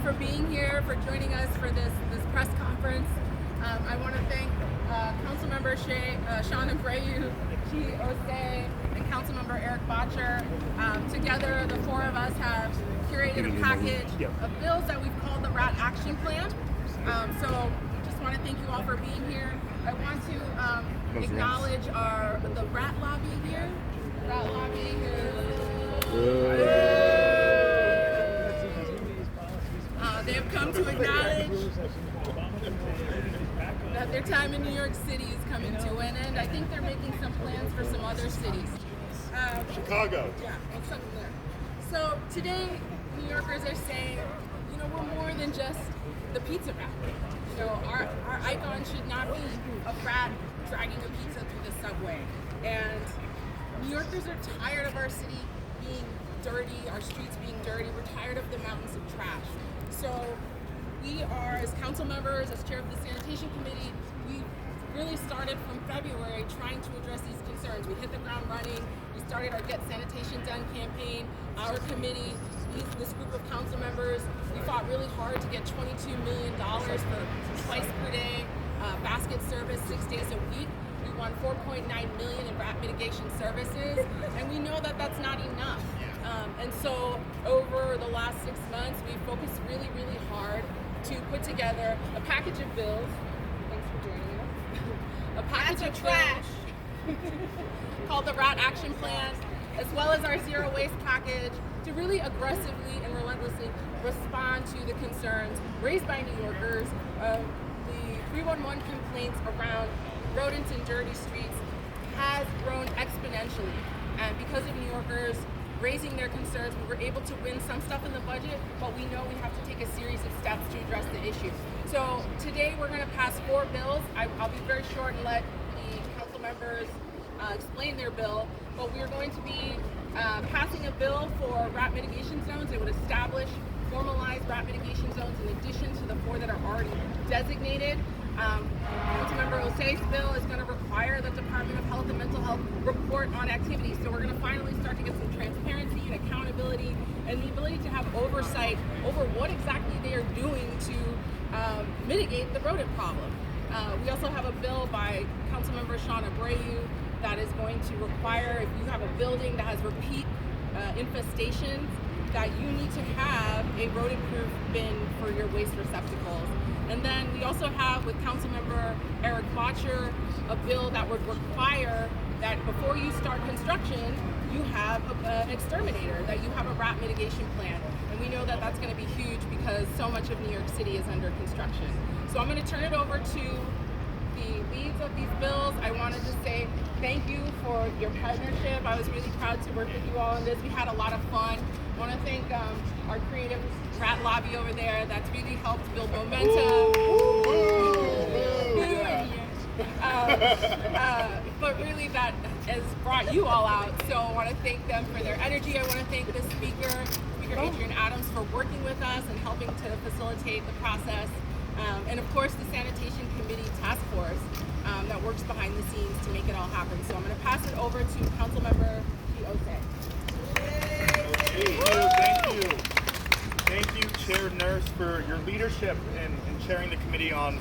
for being here, for joining us for this press conference. I want to thank Councilmember Sean Abreu, Osse, and Councilmember Erik Bottcher. Together, the four of us have curated a package of bills that we've called the Rat Action Plan. So just want to thank you all for being here. I want to acknowledge the rat lobby here. Rat lobby they have come to acknowledge that their time in New York City is coming to an end. I think they're making some plans for some other cities. Chicago. Yeah, something there. So today, New Yorkers are saying, we're more than just the pizza rat. Our icon should not be a rat dragging a pizza through the subway. And New Yorkers are tired of our city being dirty, our streets being dirty. We're tired of the mountains of trash. So we are, as council members, as chair of the sanitation committee, we really started from February trying to address these concerns. We hit the ground running. We started our Get Sanitation Done campaign. Our committee, this group of council members, we fought really hard to get $22 million for twice per day basket service, 6 days a week. We won $4.9 million in rat mitigation services, and we know that that's not enough. And so over the last 6 months, we focused really, really hard to put together a package of bills. Thanks for joining us. A package of trash called the Rat Action Plan, as well as our zero waste package, to really aggressively and relentlessly respond to the concerns raised by New Yorkers of the 311 complaints around rodents and dirty streets has grown exponentially. And because of New Yorkers raising their concerns, we were able to win some stuff in the budget, but we know we have to take a series of steps to address the issue. So today we're going to pass 4 bills. I'll be very short and let the council members explain their bill, but we're going to be passing a bill for rat mitigation zones. It would establish formalized rat mitigation zones in addition to the 4 that are already designated. Councilmember Osse's bill is going to require the Department of Health and Mental Health report on activities. So we're going to finally start to get some transparency and accountability and the ability to have oversight over what exactly they are doing to mitigate the rodent problem. We also have a bill by Councilmember Sean Abreu that is going to require, if you have a building that has repeat infestations, that you need to have a rodent-proof bin for your waste receptacles. And then we also have, with Councilmember Erik Bottcher, a bill that would require that before you start construction, you have an exterminator, that you have a rat mitigation plan. And we know that that's going to be huge because so much of New York City is under construction. So I'm going to turn it over to the leads of these bills. I wanted to say thank you for your partnership. I was really proud to work with you all on this. We had a lot of fun. I want to thank our creative rat lobby over there that's really helped build momentum. But really that has brought you all out. So I want to thank them for their energy. I want to thank the Speaker Adrian Adams, for working with us and helping to facilitate the process. And of course the Sanitation Committee Task Force that works behind the scenes to make it all happen. So I'm going to pass it over to Councilmember Osse. Thank you, Chair Nurse, for your leadership in chairing the Committee on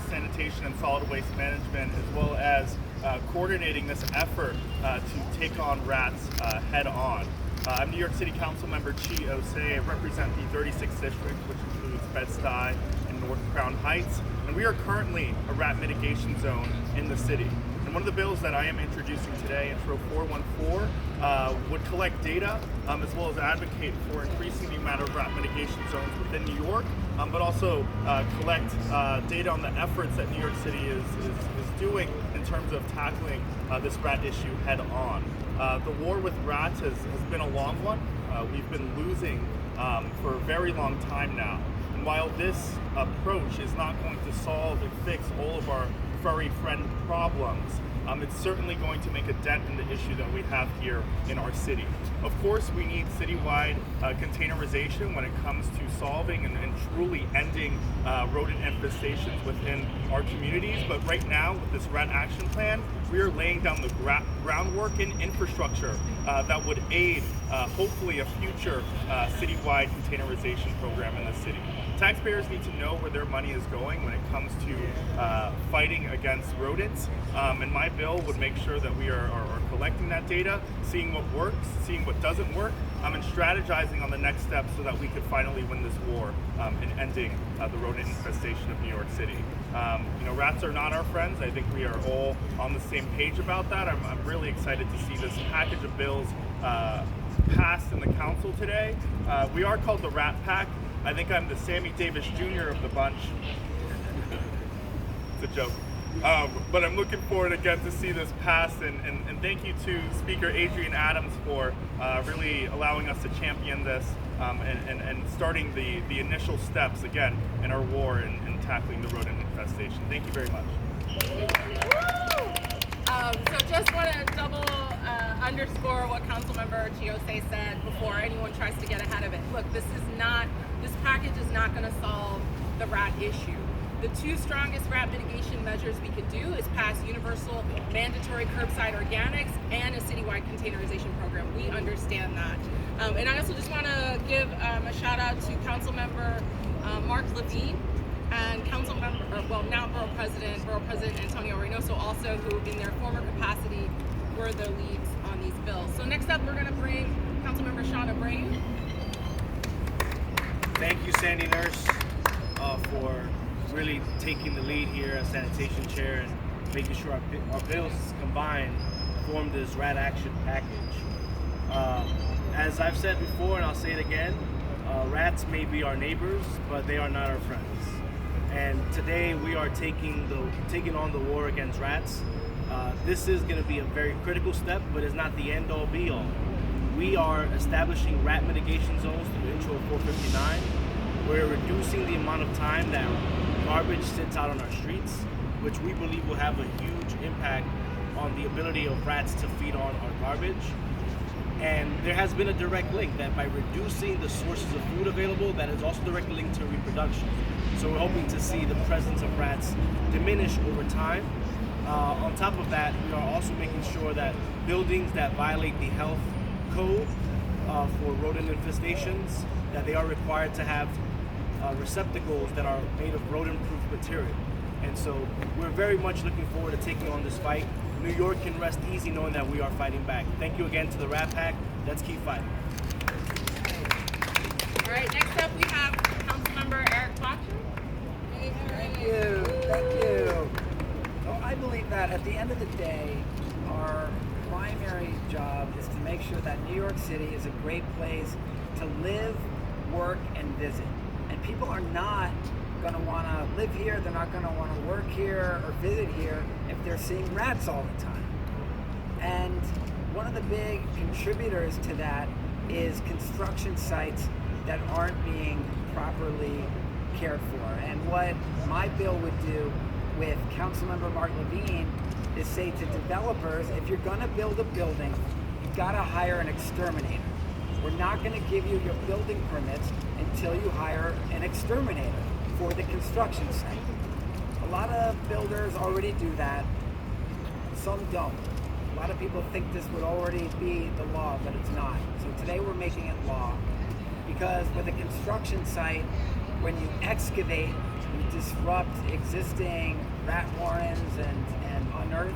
Sanitation and Solid Waste Management, as well as coordinating this effort to take on rats head on. I'm New York City Council Member Osse. I represent the 36th District, which includes Bed-Stuy and North Crown Heights, and we are currently a rat mitigation zone in the city. And one of the bills that I am introducing today, Intro 414, would collect data as well as advocate for increasing the amount of rat mitigation zones within New York, but also collect data on the efforts that New York City is doing in terms of tackling this rat issue head on. The war with rats has been a long one. We've been losing for a very long time now. And while this approach is not going to solve and fix all of our furry friend problems, it's certainly going to make a dent in the issue that we have here in our city. Of course, we need citywide containerization when it comes to solving and truly ending rodent infestations within our communities. But right now, with this rat action plan, we are laying down the groundwork and infrastructure that would aid, hopefully, a future citywide containerization program in the city. Taxpayers need to know where their money is going when it comes to fighting against rodents, and my bill would make sure that we are collecting that data, seeing what works, seeing what doesn't work, and strategizing on the next steps so that we could finally win this war in ending the rodent infestation of New York City. Rats are not our friends. I think we are all on the same page about that. I'm really excited to see this package of bills passed in the council today. We are called the Rat Pack. I think I'm the Sammy Davis Jr. of the bunch. It's a joke. But I'm looking forward again to see this pass, and thank you to Speaker Adrian Adams for really allowing us to champion this and starting the initial steps again in our war in tackling the rodent infestation. Thank you very much. So just want to double underscore what Councilmember Osse said before anyone tries to get ahead of it. Look, this package is not going to solve the rat issue. The two strongest rat mitigation measures we could do is pass universal mandatory curbside organics and a citywide containerization program. We understand that. And I also just want to give a shout out to Councilmember Mark Levine and now Borough President Antonio Reynoso also, who in their former capacity were the leads on these bills. So next up we're going to bring Councilmember Shauna Brain. Thank you, Sandy Nurse, for really taking the lead here as sanitation chair and making sure our bills combined form this rat action package. As I've said before, and I'll say it again, rats may be our neighbors, but they are not our friends. And today we are taking on the war against rats. This is going to be a very critical step, but it's not the end-all be-all. We are establishing rat mitigation zones through Intro 459. We're reducing the amount of time that garbage sits out on our streets, which we believe will have a huge impact on the ability of rats to feed on our garbage. And there has been a direct link that by reducing the sources of food available, that is also directly linked to reproduction. So we're hoping to see the presence of rats diminish over time. On top of that, we are also making sure that buildings that violate the health code for rodent infestations, that they are required to have receptacles that are made of rodent-proof material. And so we're very much looking forward to taking on this fight. New York can rest easy knowing that we are fighting back. Thank you again to the Rat Pack. Let's keep fighting. All right, next up we have Councilmember Erik Bottcher. Thank you. Well, I believe that at the end of the day, our primary job is to make sure that New York City is a great place to live, work, and visit. And people are not going to want to live here, they're not going to want to work here or visit here if they're seeing rats all the time. And one of the big contributors to that is construction sites that aren't being properly cared for. And what my bill would do with Councilmember Mark Levine is say to developers, if you're going to build a building, you've got to hire an exterminator. We're not going to give you your building permits until you hire an exterminator for the construction site. A lot of builders already do that. Some don't. A lot of people think this would already be the law, but it's not. So today we're making it law, because with a construction site, when you excavate, you disrupt existing rat warrens and unearth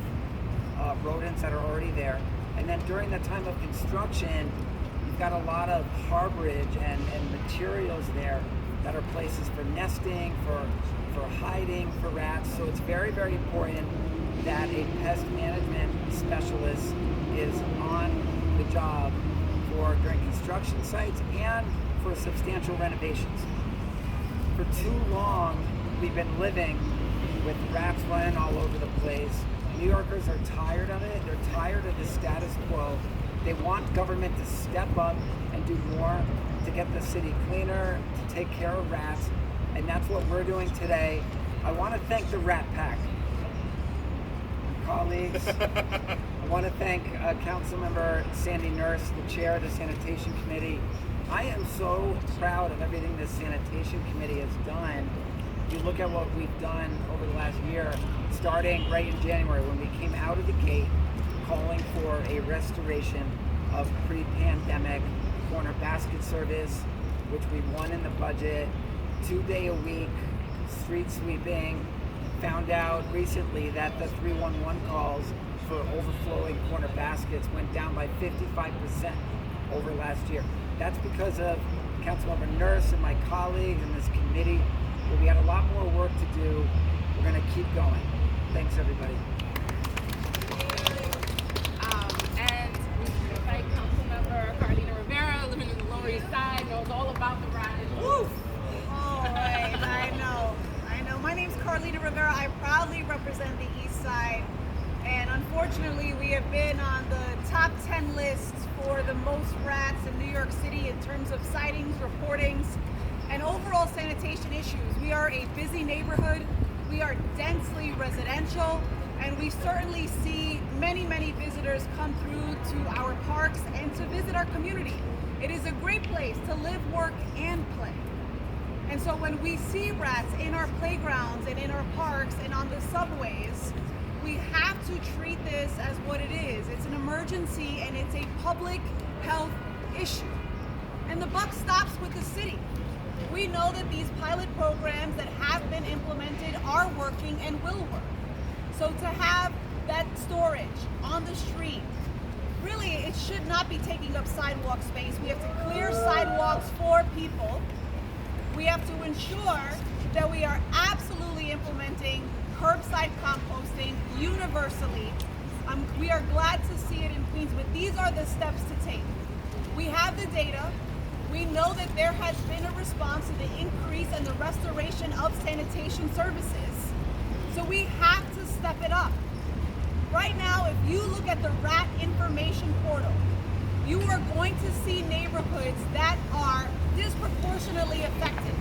rodents that are already there. And then during the time of construction, you've got a lot of harborage and materials there that are places for nesting, for hiding for rats. So it's very, very important that a pest management specialist is on the job during construction sites and for substantial renovations. For too long, we've been living with rats running all over the place. New Yorkers are tired of it. They're tired of the status quo. They want government to step up and do more to get the city cleaner, to take care of rats, and that's what we're doing today. I want to thank the Rat Pack, colleagues. I want to thank Councilmember Sandy Nurse, the chair of the Sanitation Committee. I am so proud of everything the Sanitation Committee has done you look at what we've done over the last year, starting right in January when we came out of the gate calling for a restoration of pre-pandemic corner basket service, which we won in the budget, 2-day-a-week street sweeping. Found out recently that the 311 calls for overflowing corner baskets went down by 55% over last year. That's because of Councilmember Nurse and my colleagues and this committee. But we had a lot more work to do. We're going to keep going. Thanks, everybody. And by Councilmember Carlina Rivera, living in the Lower East Side, knows all about the rat issue. Oh, right. I know. My name's Carlina Rivera. I proudly represent the East Side. And unfortunately, we have been on the top 10 lists for the most rats in New York City in terms of sightings, reportings, and overall sanitation issues. We are a busy neighborhood. We are densely residential, and we certainly see many, many visitors come through to our parks and to visit our community. It is a great place to live, work, and play. And so when we see rats in our playgrounds and in our parks and on the subways, we have to treat this as what it is. It's an emergency and it's a public health issue. And the buck stops with the city. We know that these pilot programs that have been implemented are working and will work. So to have that storage on the street, really it should not be taking up sidewalk space. We have to clear sidewalks for people. We have to ensure that we are absolutely implementing curbside composting universally. We are glad to see it in Queens, but these are the steps to take. We have the data. We know that there has been a response to the increase and the restoration of sanitation services. So we have to step it up. Right now, if you look at the rat information portal, you are going to see neighborhoods that are disproportionately affected.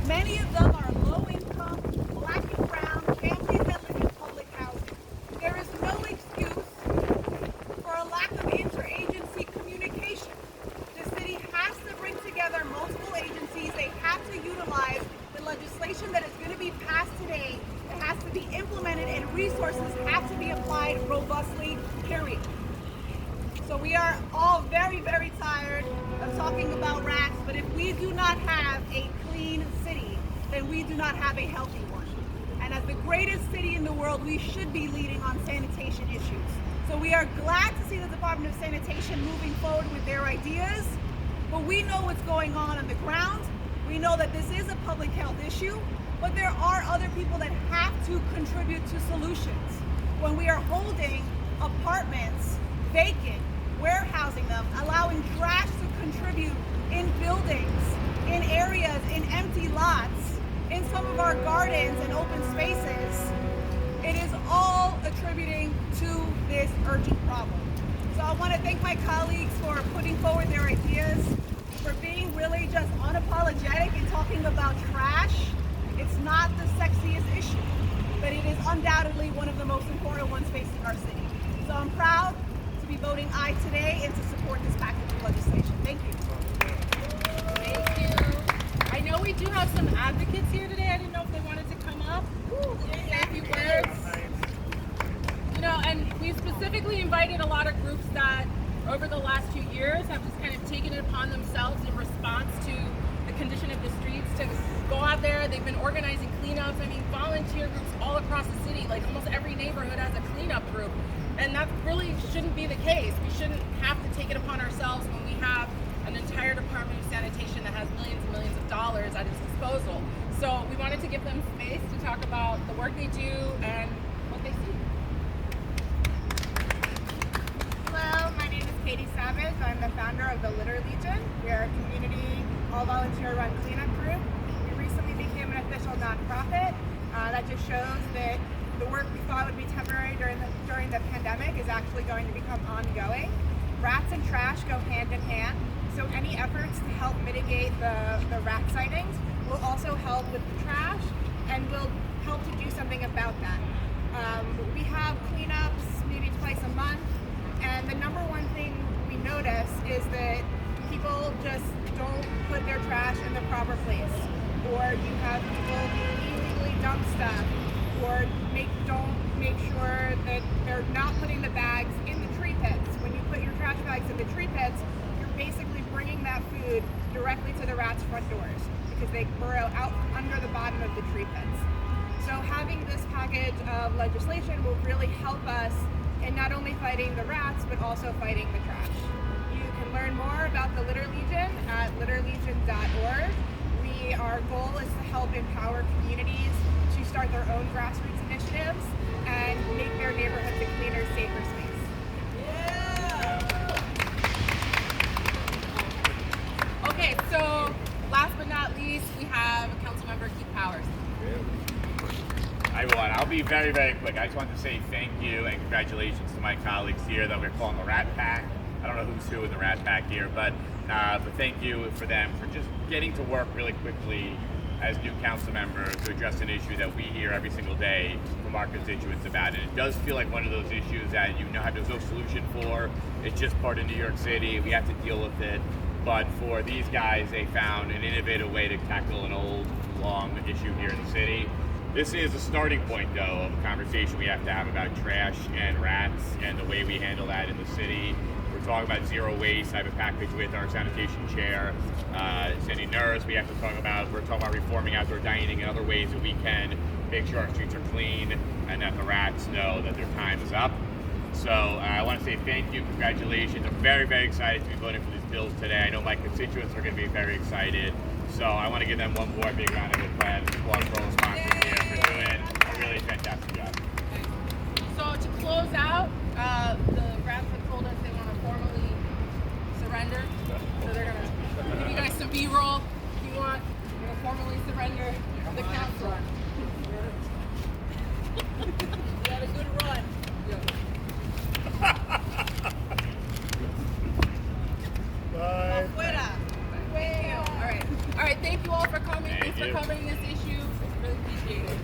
Many of them are low income, black and brown, families that live in public housing. There is no excuse for a lack of interagency communication. The city has to bring together multiple agencies. They have to utilize the legislation that is going to be passed today. It has to be implemented and resources have to be applied robustly, period. So we are all very, very tired of talking about rats, but if we do not have a clean city, then we do not have a healthy one. And as the greatest city in the world, we should be leading on sanitation issues. So we are glad to see the Department of Sanitation moving forward with their ideas, but we know what's going on the ground. We know that this is a public health issue, but there are other people that have to contribute to solutions. When we are holding apartments vacant, warehousing them, allowing trash to contribute in buildings, in areas, in empty lots, in some of our gardens and open spaces, it is all attributing to this urgent problem. So I want to thank my colleagues for putting forward their ideas, for being really just unapologetic in talking about trash. It's not the sexiest issue, but it is undoubtedly one of the most important ones facing our city. So I'm proud to be voting aye today and to support this package of legislation. Thank you. Thank you. I know we do have some advocates here today. I didn't know if they wanted to come up, say a few words. You know, and we specifically invited a lot of groups that over the last few years have just kind of taken it upon themselves in response to the condition of the streets to go out there. They've been organizing cleanups. I mean, volunteer groups all across the city, like almost every neighborhood has a cleanup group. And that really shouldn't be the case. We shouldn't have to take it upon ourselves when we have an entire Department of Sanitation that has millions and millions of dollars at its disposal. So we wanted to give them space to talk about the work they do and what they see. Hello, my name is Katie Savage. I'm the founder of the Litter Legion. We are a community, all-volunteer-run cleanup group. We recently became an official nonprofit. That just shows that the work we thought would be temporary during the pandemic is actually going to become ongoing. Rats and trash go hand in hand, so any efforts to help mitigate the rat sightings will also help with the trash and will help to do something about that. We have cleanups maybe twice a month, and the number one thing we notice is that people just don't put their trash in the proper place, or you have people who illegally willy-nilly dump stuff or don't make sure that they're not putting the bags in the tree pits. When you put your trash bags in the tree pits, you're basically bringing that food directly to the rats' front doors because they burrow out under the bottom of the tree pits. So having this package of legislation will really help us in not only fighting the rats, but also fighting the trash. You can learn more about the Litter Legion at litterlegion.org. Our goal is to help empower communities to start their own grassroots initiatives and make their neighborhoods a cleaner, safer space. Okay, so last but not least, we have Councilmember Keith Powers. Everyone, I'll be very, very quick. I just want to say thank you and congratulations to my colleagues here that we're calling the Rat Pack. I don't know who's who in the Rat Pack here, but thank you for them for just getting to work really quickly as new council members to address an issue that we hear every single day from our constituents about. And it does feel like one of those issues that there's no solution for. It's just part of New York City. We have to deal with it. But for these guys, they found an innovative way to tackle an old, long issue here in the city. This is a starting point, though, of a conversation we have to have about trash and rats and the way we handle that in the city. We're talking about zero waste. I have a package with our sanitation chair, Cindy Nurse. We're talking about reforming outdoor dining and other ways that we can make sure our streets are clean and that the rats know that their time is up. So I want to say thank you, congratulations. I'm very, very excited to be voting for these bills today. I know my constituents are going to be very excited. So I want to give them one more big round of applause for all the sponsors here for doing a really fantastic job. So to close out, the rats have told us they want to formally surrender. So they're going to give you guys some B-roll if you want. They're going to formally surrender the council. You had a good run. Bye. All right, thank you all for coming. Thanks for you. covering this issue. Really appreciate it.